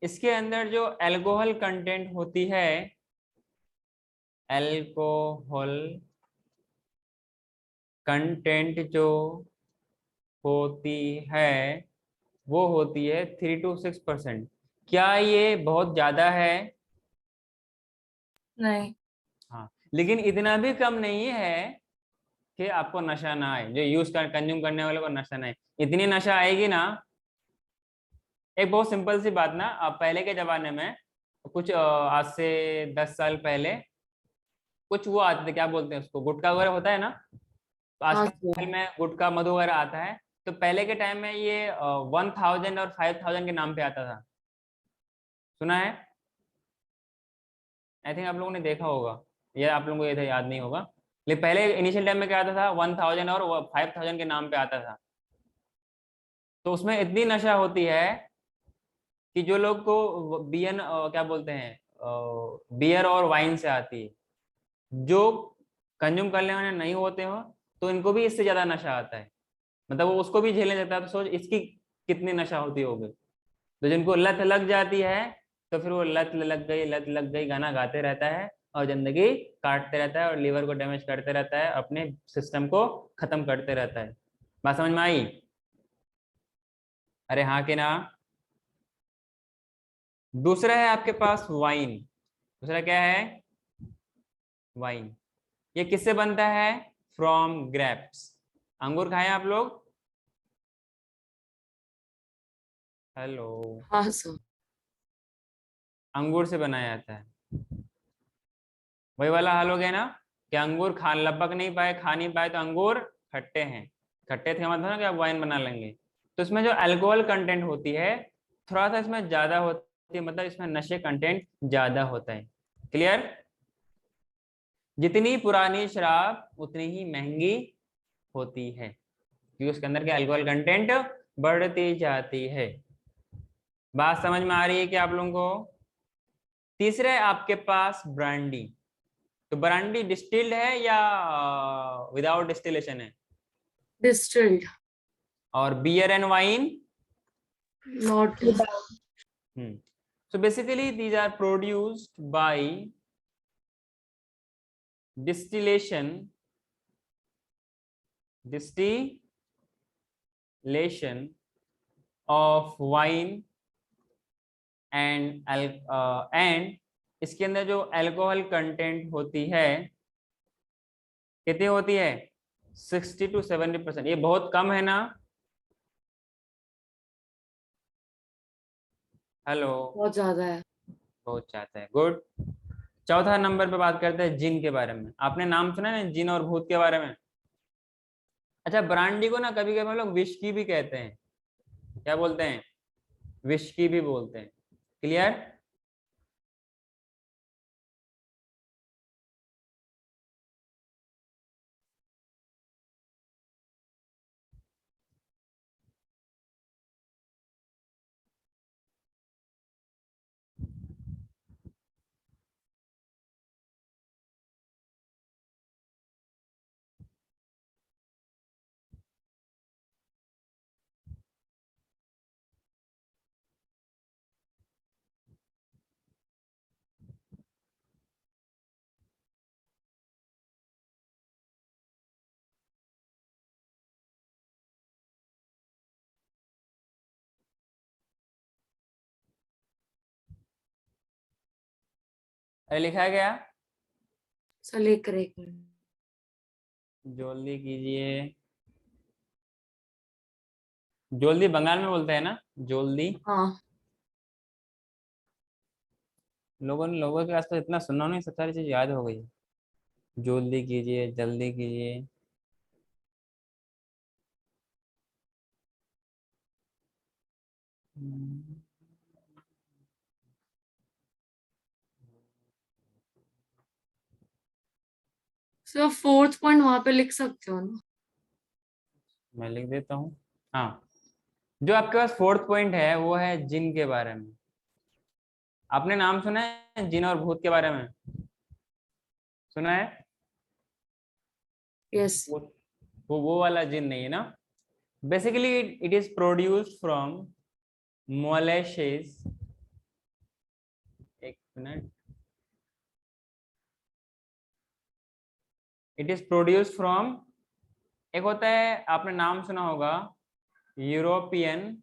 इसके अंदर जो अल्कोहल कंटेंट होती है, अल्कोहल कंटेंट जो होती है वो होती है 3 to 6%। क्या ये बहुत ज्यादा है? नहीं। हाँ, लेकिन इतना भी कम नहीं है कि आपको नशा ना आए, जो यूज कर कंज्यूम करने वाले को नशा ना आए। इतनी नशा आएगी ना, एक बहुत सिंपल सी बात ना, पहले के जमाने में कुछ आज से 10 साल पहले कुछ वो आते थे, क्या बोलते हैं उसको, गुटखा वगैरह होता है ना, तो हाँ आजकल सर। मोबाइल में गुटखा मधु वगैरह आता है। तो पहले के टाइम में ये 1000 और 5000 के नाम पे आता था, सुना है? आई थिंक आप लोगों ने देखा होगा, ये आप लोगों को ये याद नहीं होगा, लेकिन पहले इनिशियल टाइम में क्या आता था, 1000 और 5000 के नाम पे आता था। तो उसमें इतनी नशा होती है कि जो लोग को बियर क्या बोलते हैं, बियर और वाइन से आती है, जो कंज्यूम करने वाले नहीं होते हो तो इनको भी इससे ज्यादा नशा आता है, मतलब वो उसको भी झेलने देता है। तो सोच इसकी कितनी नशा होती होगी। तो जिनको लत लग जाती है, तो फिर वो लत लग गई, लत लग गई गाना गाते रहता है और जिंदगी काटते रहता है और लीवर को डैमेज करते रहता है, अपने सिस्टम को खत्म करते रहता है। बात समझ में आई? अरे हाँ कि ना। दूसरा है आपके पास वाइन। दूसरा क्या है? वाइन। ये किससे बनता है? From grapes. अंगूर खाए आप लोग? हेलो। हाँ सर। अंगूर से बनाया जाता है। वही वाला हाल हो गया ना, कि अंगूर खा लपक नहीं पाए, खा नहीं पाए, तो अंगूर खट्टे हैं। खट्टे थे मतलब ना कि आप वाइन बना लेंगे। तो इसमें जो अल्कोहल कंटेंट होती है थोड़ा सा इसमें ज्यादा होती है, मतलब इसमें नशे कंटेंट ज्यादा होता है। क्लियर? जितनी पुरानी शराब उतनी ही महंगी होती है, क्योंकि उसके अंदर के अल्कोहल कंटेंट बढ़ती जाती है। बात समझ में आ रही है कि आप लोगों को? तीसरा है आपके पास ब्रांडी। तो ब्रांडी डिस्टिल्ड है या विदाउट डिस्टिलेशन है? डिस्टिल्ड। और beer and wine? Not. So basically these are produced by distillation of wine and इसके अंदर जो अल्कोहल कंटेंट होती है कितनी होती है? 60 to 70%। ये बहुत कम है ना? हेलो। बहुत ज्यादा है। बहुत चाहता है, गुड। चौथा नंबर पे बात करते हैं जिन के बारे में। आपने नाम सुना है ना, जिन और भूत के बारे में? अच्छा, ब्रांडी को ना कभी कभी हम लोग विस्की भी कहते हैं। क्या बोलते हैं? विस्की भी बोलते हैं। क्लियर? अरे लिखा गया, सर लेकर एक मिनट। जल्दी कीजिए। जल्दी बंगाल में बोलते हैं ना, जल्दी। हाँ लोगों के आसपास इतना सुना नहीं, सब सारी चीज याद हो गई। जल्दी कीजिए, जल्दी कीजिए। सर, 4th पॉइंट वहां पे लिख सकते हो ना? मैं लिख देता हूँ। हाँ, जो आपके पास फोर्थ पॉइंट है वो है जिन के बारे में। आपने नाम सुना है जिन और भूत के बारे में? सुना है? यस। वो वो वाला जिन नहीं है ना। Basically it is produced from molasses. एक minute. It is produced from, एक होता है, आपने नाम सुना होगा, यूरोपियन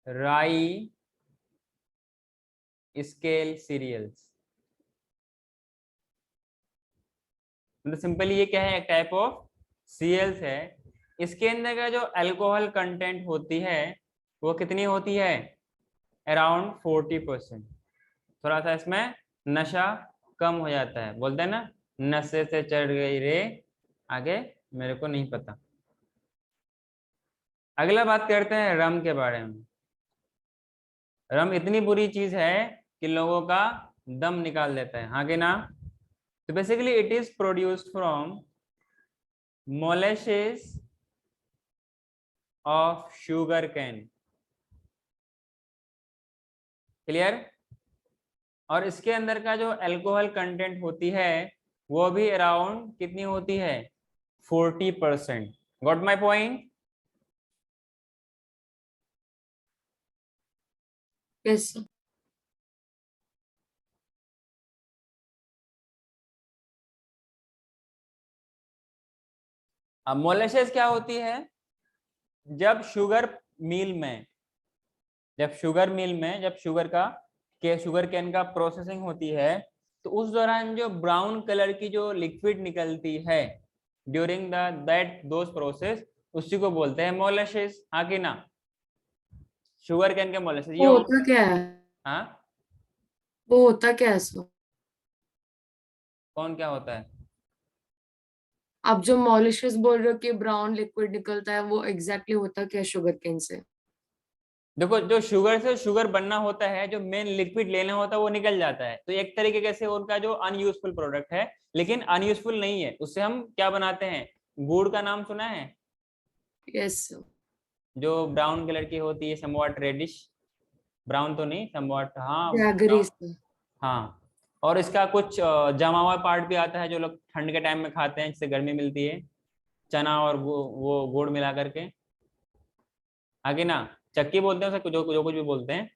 राई स्केल सीरियल्स। मतलब सिंपली ये क्या है, एक टाइप ऑफ सीरियल्स है। इसके अंदर का जो अल्कोहल कंटेंट होती है वो कितनी होती है? अराउंड 40%। थोड़ा सा इसमें नशा कम हो जाता है। बोलते हैं ना, नशे से चढ़ गई रे, आगे मेरे को नहीं पता। अगला बात करते हैं रम के बारे में। रम इतनी बुरी चीज है कि लोगों का दम निकाल देता है, हाँ कि ना? तो basically it is produced from molasses of sugar cane. Clear? और इसके अंदर का जो अल्कोहल कंटेंट होती है वो भी अराउंड कितनी होती है? 40%। Got my point? Yes sir. अब मोलेसेस क्या होती है? जब शुगर मिल में, जब शुगर का शुगर कैन का प्रोसेसिंग होती है, तो उस दौरान जो ब्राउन कलर की जो लिक्विड निकलती है during the that those process, उसी को बोलते हैं मोलेसेस, हाँ कि ना? शुगर कैन के मोलेसेस ये वो होता क्या है? हाँ, वो होता क्या है सर? कौन क्या होता है? आप जो मॉलिशियस बोल रहे हो कि ब्राउन लिक्विड निकलता है, वो एग्जैक्टली होता क्या है शुगर केन से? देखो, जो शुगर से शुगर बनना होता है, जो मेन लिक्विड लेना होता है वो निकल जाता है, तो एक तरीके से उनका जो अनयूजफुल प्रोडक्ट है, लेकिन अनयूजफुल नहीं है। उससे हम क्या बनाते हैं? गुड़ का नाम सुना है? Yes sir. जो ब्राउन कलर की होती है, समवॉट रेडिश, ब्राउन तो नहीं, समवॉट, हाँ जैगरी brown, सर। हाँ। और इसका कुछ जमा हुआ पार्ट भी आता है जो लोग ठंड के टाइम में खाते हैं, जिससे गर्मी मिलती है, चना और वो गुड़ मिला करके, आगे ना, चक्की बोलते हैं उसे, जो कुछ भी बोलते हैं,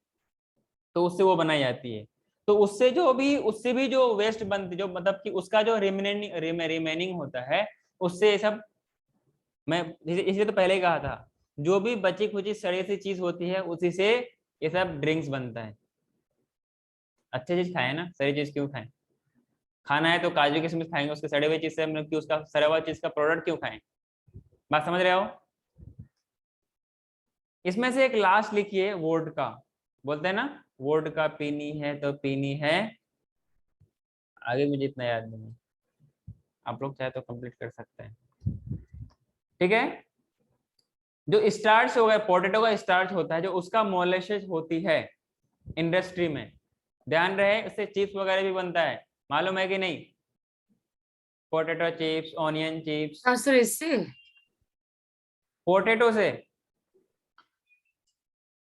तो उससे वो बनाई जाती है। तो उससे भी जो वेस्ट बनती, जो मतलब कि उसका जो रिमेनिंग होता है, उससे ये सब, मैं इसलिए तो पहले ही कहा था, जो भी बची खुची सड़ी सी चीज होती है उसी से ये सब ड्रिंक्स बनता है। अच्छी चीज खाए ना, सड़ी चीज क्यों खाएं? खाना है तो काजू किशमिश खाएंगे, उसके सड़े हुए चीज से मतलब कि उसका सड़ा हुआ चीज का प्रोडक्ट क्यों खाएं? बात समझ रहे हो? इसमें से एक लास्ट लिखिए, वोडका। बोलते हैं ना, वोडका पीनी है तो पीनी है, आगे मुझे इतना याद नहीं है। आप लोग चाहे तो कंप्लीट कर सकते हैं, ठीक है। जो स्टार्च होगा, पोटैटो का स्टार्च होता है, जो उसका मोलेसेस होती है इंडस्ट्री में, ध्यान रहे उससे चिप्स वगैरह भी बनता है, मालूम है कि नहीं? पोटैटो चिप्स, ऑनियन चिप्स, हाँ सर, इससे पोटैटो से।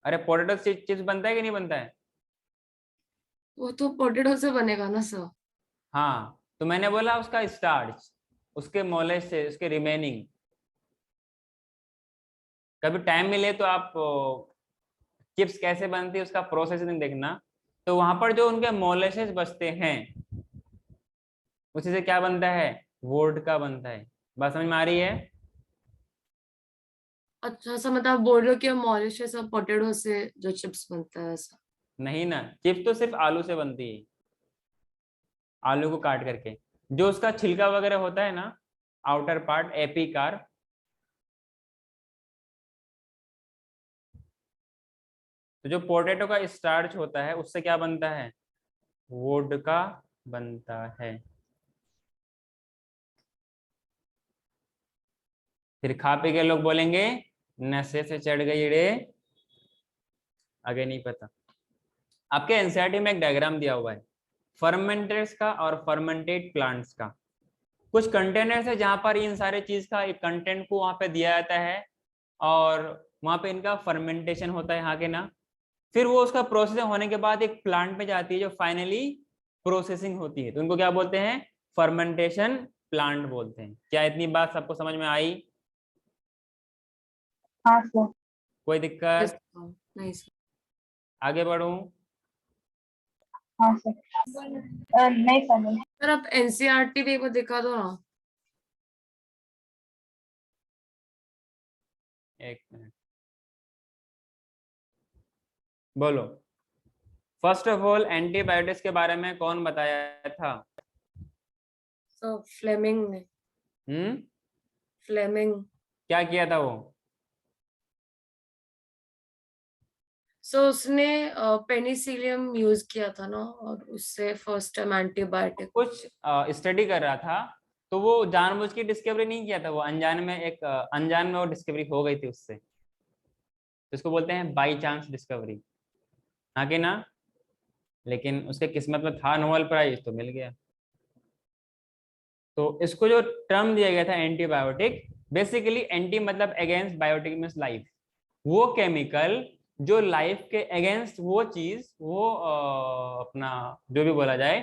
अरे पोटैटो चिप्स बनता है कि नहीं बनता है? वो तो पोटैटो से बनेगा ना सर। हाँ, तो मैंने बोला उसका स्टार्च, उसके मोलेस से, उसके रिमेनिंग। कभी टाइम मिले तो आप चिप्स कैसे बनती है उसका प्रोसेसिंग देखना, तो वहां पर जो उनके मोलेसेस बचते हैं उसी से क्या बनता है, वोडका बनता है। बात समझ में आ रही है? अच्छा सर, मतलब आप बोल रहे हो कि मॉलिशस और पोटैटो से जो चिप्स बनता है ऐसा? नहीं ना, चिप्स तो सिर्फ आलू से बनती है, आलू को काट करके, जो उसका छिलका वगैरह होता है ना, आउटर पार्ट, एपिकार, तो जो पोटैटो का स्टार्च होता है उससे क्या बनता है, वोडका बनता है। फिर खा पी के लोग बोलेंगे नशे से चढ़ गई रे, आगे नहीं पता। आपके एनसीईआरटी में एक डायग्राम दिया हुआ है फर्मेंटेड्स का और फर्मेंटेड प्लांट्स का। कुछ कंटेनर्स है जहां पर इन सारे चीज का एक कंटेंट को वहां पे दिया जाता है और वहां पे इनका फर्मेंटेशन होता है यहाँ के ना, फिर वो उसका प्रोसेसिंग होने के बाद एक प्लांट में जाती है जो फाइनली प्रोसेसिंग होती है, तो उनको क्या बोलते हैं, फर्मेंटेशन प्लांट बोलते हैं। क्या इतनी बात सबको समझ में आई? हाँ सर। कोई Yes, दिक्कत? sir. नहीं सर। आगे बढ़ूं? हाँ सर। नहीं सर, नहीं। सर आप एनसीईआरटी भी एक बार दिखा दो ना। एक मिनट, बोलो। फर्स्ट ऑफ ऑल एंटीबायोटिक्स के बारे में कौन बताया था? सर फ्लेमिंग ने। फ्लेमिंग। क्या किया था वो? सो उसने पेनिसिलियम यूज किया था ना, और उससे फर्स्ट टाइम एंटीबायोटिक। कुछ स्टडी कर रहा था, तो वो जानबूझ के डिस्कवरी नहीं किया था, वो अनजान में, एक अनजान में वो डिस्कवरी हो गई थी उससे, तो इसको बोलते हैं बाई चांस डिस्कवरी, हाँ कि ना? लेकिन उसके किस्मत में था नोबेल प्राइज, तो मिल गया। तो इसको जो टर्म दिया गया था एंटीबायोटिक, बेसिकली एंटी मतलब अगेंस्ट, बायोटिक मींस लाइफ, वो केमिकल जो लाइफ के अगेंस्ट, वो चीज, वो अपना जो भी बोला जाए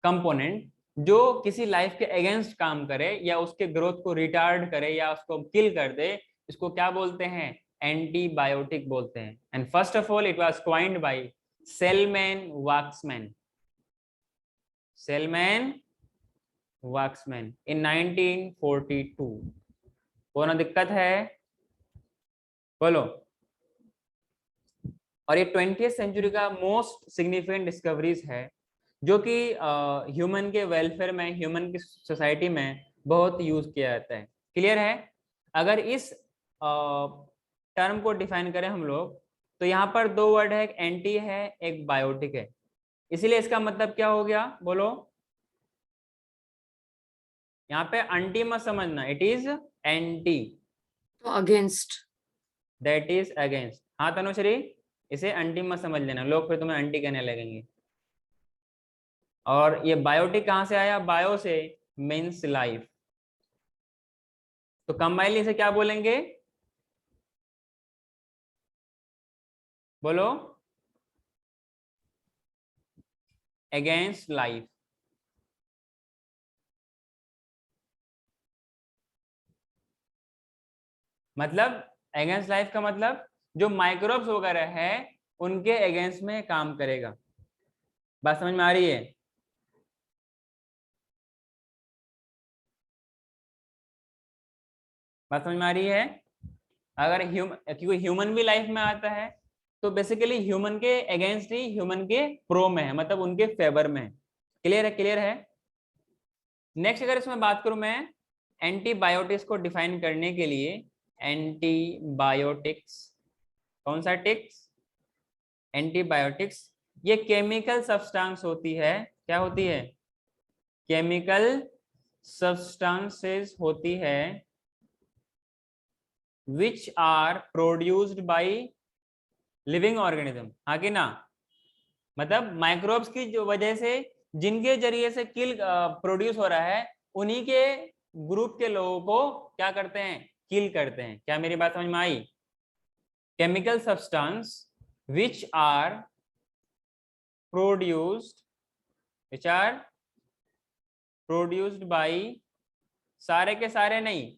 कंपोनेंट, जो किसी लाइफ के अगेंस्ट काम करे या उसके ग्रोथ को रिटार्ड करे या उसको किल कर दे, इसको क्या बोलते हैं, एंटीबायोटिक बोलते हैं। And first of all it was coined by Selman Waksman, Selman Waksman in 1942। कोनो दिक्कत है? बोलो। और ये 20th सेंचुरी का मोस्ट सिग्निफिकेंट डिस्कवरीज है, जो कि ह्यूमन के वेलफेयर में, ह्यूमन की सोसाइटी में बहुत यूज किया जाता है। क्लियर है? अगर इस टर्म को डिफाइन करें हम लोग, तो यहाँ पर दो वर्ड है, एक एंटी है, एक बायोटिक है। इसीलिए इसका मतलब क्या हो गया, बोलो। यहाँ पे एंटी मत समझना, इट इज एंटी, तो अगेंस्ट। That is against. हाँ तनुश्री, इसे एंटी मत समझ लेना, लोग फिर तुम्हें एंटी कहने लगेंगे। और ये बायोटिक कहां से आया, बायो से मीन्स लाइफ, तो कंबाइनली इसे क्या बोलेंगे, बोलो, अगेंस्ट लाइफ। मतलब अगेंस्ट लाइफ का मतलब जो माइक्रोब्स वगैरह है उनके अगेंस्ट में काम करेगा। बात समझ में आ रही है? बात समझ में आ रही है? अगर क्योंकि ह्यूमन भी लाइफ में आता है, तो बेसिकली ह्यूमन के अगेंस्ट ही, ह्यूमन के प्रो में है, मतलब उनके फेवर में है। क्लियर है? क्लियर है? नेक्स्ट अगर इसमें बात करूं मैं एंटीबायोटिक्स को डिफाइन करने के लिए, एंटीबायोटिक्स, कौन सा टिक्स, एंटीबायोटिक्स, ये केमिकल सब्सटेंस होती है, क्या होती है, केमिकल सब्सटेंसेस होती है which are produced by living organism, हाँ कि ना? मतलब माइक्रोब्स की जो वजह से, जिनके जरिए से किल प्रोड्यूस हो रहा है, उन्हीं के ग्रुप के लोगों को क्या करते हैं? किल करते हैं। क्या मेरी बात समझ में आई? Chemical substance which are produced by, सारे के सारे नहीं,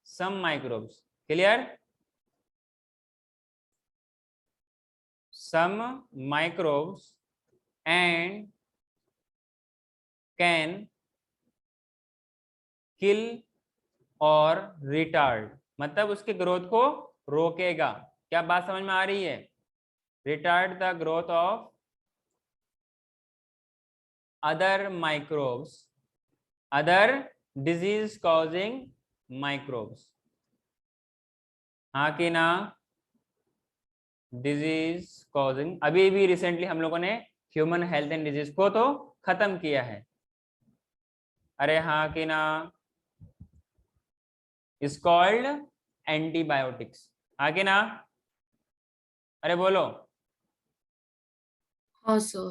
some microbes. Clear? Some microbes and can kill और रिटार्ड, मतलब उसके ग्रोथ को रोकेगा। क्या बात समझ में आ रही है? Retard the growth of other microbes, other disease causing microbes, हाँ कि ना? डिजीज कॉजिंग, अभी भी रिसेंटली हम लोगों ने ह्यूमन हेल्थ एंड डिजीज को तो खत्म किया है। अरे हाँ कि ना? इज कॉल्ड एंटीबायोटिक्स, हाँ कि ना? अरे बोलो। हाँ सर।